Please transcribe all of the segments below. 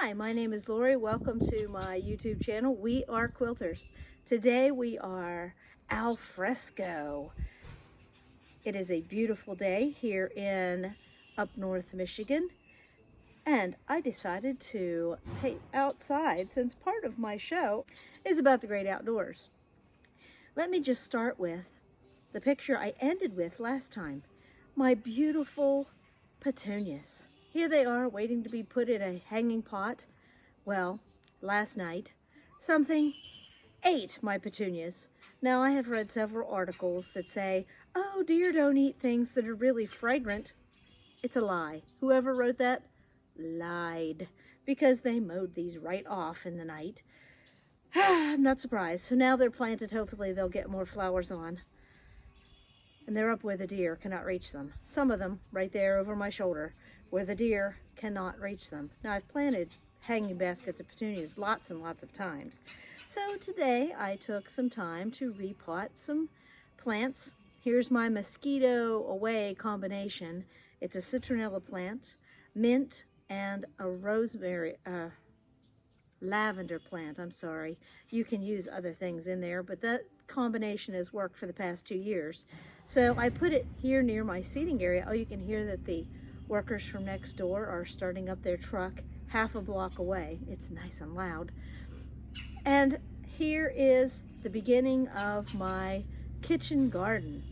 Hi, my name is Lorrie. Welcome to my YouTube channel. We are quilters. Today we are al fresco. It is a beautiful day here in up north Michigan, and I decided to take outside since part of my show is about the great outdoors. Let me just start with the picture I ended with last time. My beautiful petunias. Here they are waiting to be put in a hanging pot. Well, last night, something ate my petunias. Now, I have read several articles that say, oh, deer don't eat things that are really fragrant. It's a lie. Whoever wrote that lied, because they mowed these right off in the night. I'm not surprised. So now they're planted. Hopefully they'll get more flowers on. And they're up where the deer cannot reach them. Some of them right there over my shoulder where the deer cannot reach them. Now, I've planted hanging baskets of petunias lots and lots of times. So today I took some time to repot some plants. Here's my Mosquito Away combination. It's a citronella plant, mint, and a rosemary, lavender plant, I'm sorry. You can use other things in there, but that combination has worked for the past 2 years. So I put it here near my seating area. Oh, you can hear that the workers from next door are starting up their truck half a block away. It's nice and loud. And here is the beginning of my kitchen garden.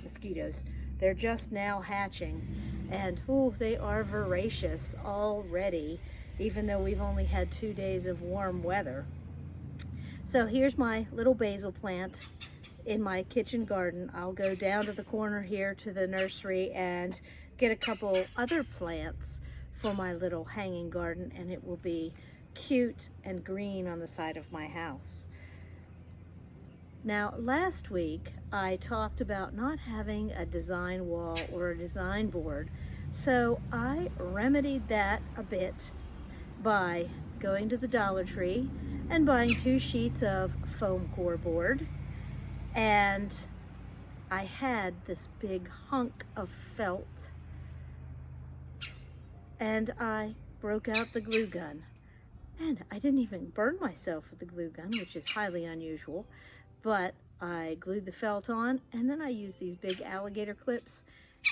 Mosquitoes. They're just now hatching. And oh, they are voracious already, even though we've only had 2 days of warm weather. So here's my little basil plant in my kitchen garden. I'll go down to the corner here to the nursery and get a couple other plants for my little hanging garden, and it will be cute and green on the side of my house. Now, last week I talked about not having a design wall or a design board, so I remedied that a bit by going to the Dollar Tree and buying 2 sheets of foam core board, and I had this big hunk of felt, and I broke out the glue gun. And I didn't even burn myself with the glue gun, which is highly unusual, but I glued the felt on, and then I used these big alligator clips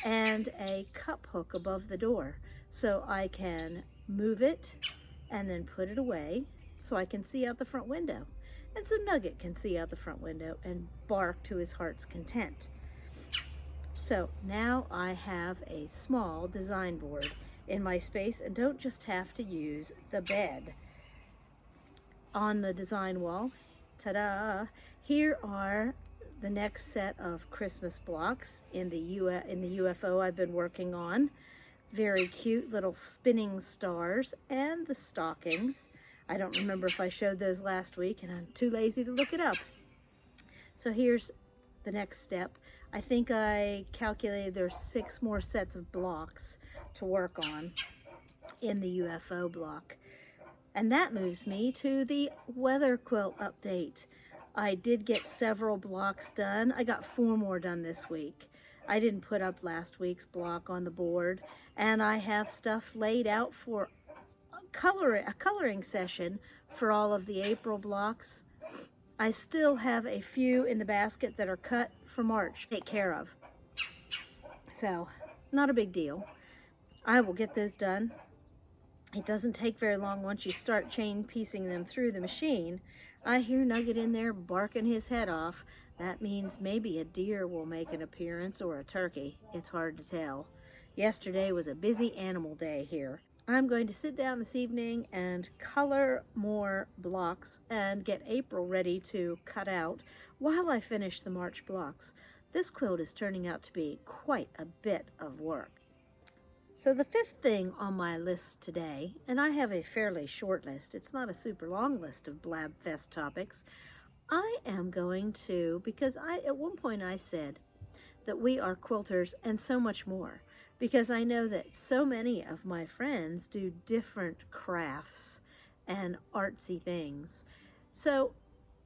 and a cup hook above the door so I can move it and then put it away so I can see out the front window. And so Nugget can see out the front window and bark to his heart's content. So now I have a small design board in my space and don't just have to use the bed. On the design wall, ta-da, here are the next set of Christmas blocks in the UFO I've been working on. Very cute little spinning stars and the stockings. I don't remember if I showed those last week, and I'm too lazy to look it up. So here's the next step. I think I calculated there's 6 more sets of blocks to work on in the UFO block. And that moves me to the weather quilt update. I did get several blocks done. I got 4 more done this week. I didn't put up last week's block on the board, and I have stuff laid out for a coloring session for all of the April blocks. I still have a few in the basket that are cut for March to take care of. So, not a big deal. I will get those done. It doesn't take very long once you start chain piecing them through the machine. I hear Nugget in there barking his head off. That means maybe a deer will make an appearance or a turkey. It's hard to tell. Yesterday was a busy animal day here. I'm going to sit down this evening and color more blocks and get April ready to cut out while I finish the March blocks. This quilt is turning out to be quite a bit of work. So the 5th thing on my list today, and I have a fairly short list, it's not a super long list of Blabfest topics, I am going to, because at one point I said that we are quilters and so much more, because I know that so many of my friends do different crafts and artsy things. So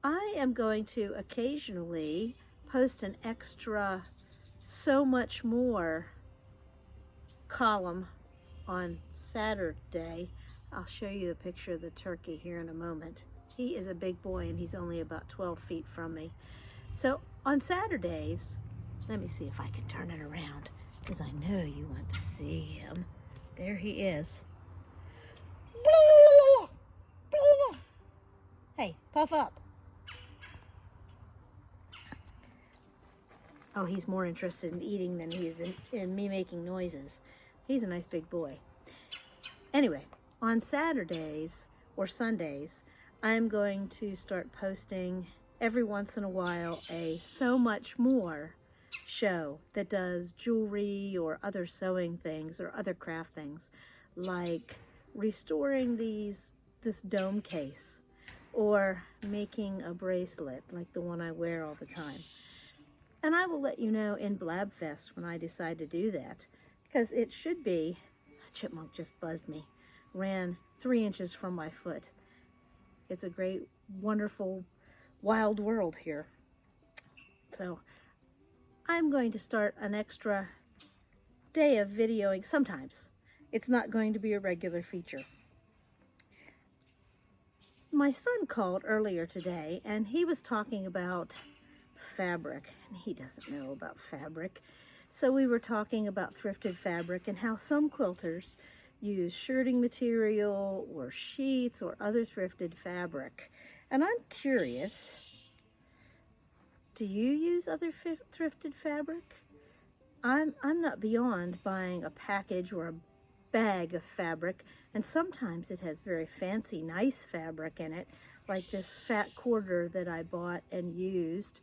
I am going to occasionally post an extra so much more column on Saturday, I'll show you the picture of the turkey here in a moment. He is a big boy and he's only about 12 feet from me. So on Saturdays, let me see if I can turn it around because I know you want to see him. There he is. Hey, puff up. Oh, he's more interested in eating than he is in me making noises. He's a nice big boy. Anyway, on Saturdays or Sundays, I'm going to start posting every once in a while a So Much More show that does jewelry or other sewing things or other craft things, like restoring this dome case or making a bracelet like the one I wear all the time. And I will let you know in Blabfest when I decide to do that, because it should be, a chipmunk just buzzed me, ran 3 inches from my foot. It's a great, wonderful, wild world here. So I'm going to start an extra day of videoing sometimes. It's not going to be a regular feature. My son called earlier today and he was talking about fabric, and he doesn't know about fabric. So we were talking about thrifted fabric and how some quilters use shirting material or sheets or other thrifted fabric. And I'm curious, do you use other thrifted fabric? I'm not beyond buying a package or a bag of fabric, and sometimes it has very fancy, nice fabric in it, like this fat quarter that I bought and used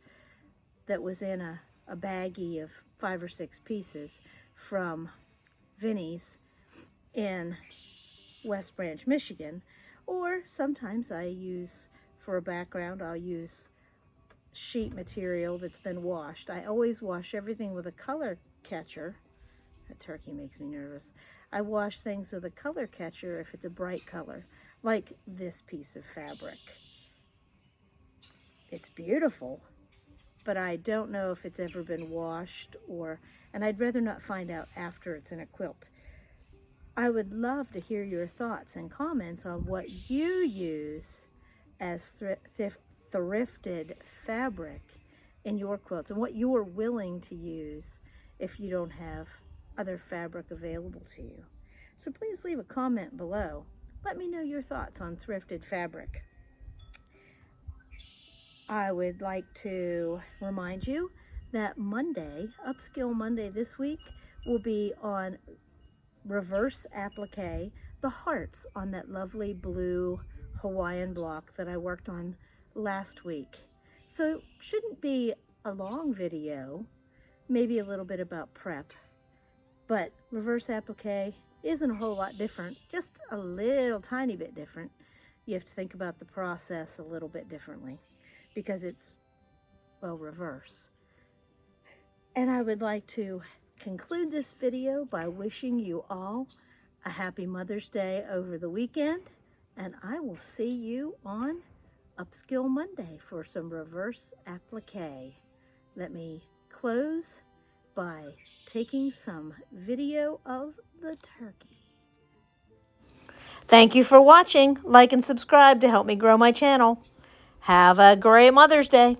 that was in a baggie of 5 or 6 pieces from Vinnie's in West Branch, Michigan. Or sometimes I use, for a background, I'll use sheet material that's been washed. I always wash everything with a color catcher. That turkey makes me nervous. I wash things with a color catcher if it's a bright color, like this piece of fabric. It's beautiful, but I don't know if it's ever been washed, and I'd rather not find out after it's in a quilt. I would love to hear your thoughts and comments on what you use as thrifted fabric in your quilts and what you're willing to use if you don't have other fabric available to you. So please leave a comment below. Let me know your thoughts on thrifted fabric. I would like to remind you that Monday, Upskill Monday this week, will be on reverse applique, the hearts on that lovely blue Hawaiian block that I worked on last week. So it shouldn't be a long video, maybe a little bit about prep, but reverse applique isn't a whole lot different, just a little tiny bit different. You have to think about the process a little bit differently, because it's, well, reverse. And I would like to conclude this video by wishing you all a happy Mother's Day over the weekend, and I will see you on Upskill Monday for some reverse applique. Let me close by taking some video of the turkey. Thank you for watching. Like and subscribe to help me grow my channel. Have a great Mother's Day.